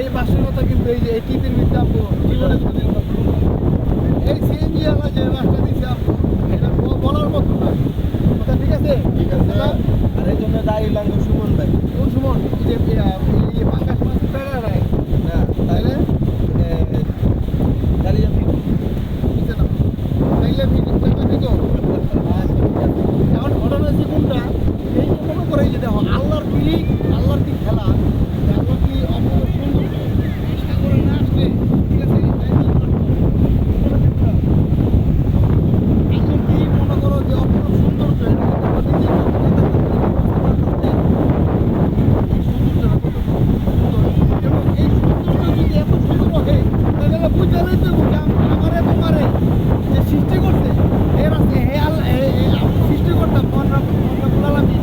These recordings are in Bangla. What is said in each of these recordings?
এই বাসের কথা কিন্তু এই যে এই টিপির ভিতরে আপু জীবনে কোনোদিন এই সিএনজি আলা যে বাসটা দিচ্ছে আপু এটা বলার মতো না কথা ঠিক আছে আর এই জন্য দাঁড়িয়ে লাগলো সুমন ভাই। কোন সুমন যে এই পাঙ্গাস মাছ পেড়া রায় না তাহলে দাঁড়িয়ে বুঝছে না তাইলে টাকা এখন ঘটনা হচ্ছে কোনটা এই যে মনে করে যে দেখো আল্লাহর কি খেলা আল্লাহ কি অপূর্ব সুন্দর এই সাগরে না আসলে ঠিক আছে আল্লাহ কি মনে করো যে অপূর্ব সুন্দর এবং এই সৌন্দর্য যদি এত সুন্দর হয় তাহলে বুঝতে পারতে আমারে তোমারে যে সৃষ্টি করছে এর আছে হে আল্লাহ সৃষ্টি করতাম মন্নামি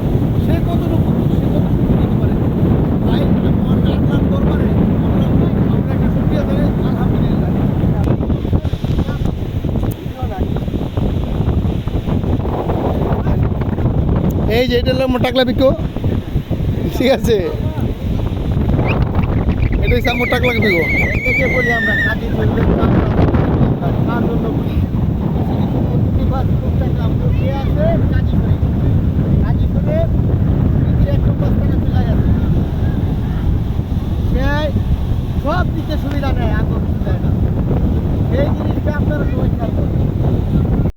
সে কতটুকু দিতে পারে তাই আল্লাহর দরবারে আমরা একটা শুকরিয়া জানাই আলহামদুলিল্লাহ। এই যে এটা হলো মোটাকলা বিকো ঠিক আছে এটা হচ্ছে মোটাকলা বিকো একে বলি আমরা কাজী বলবেন কার জন্য বলি। কিছু কিছু আছে কাজী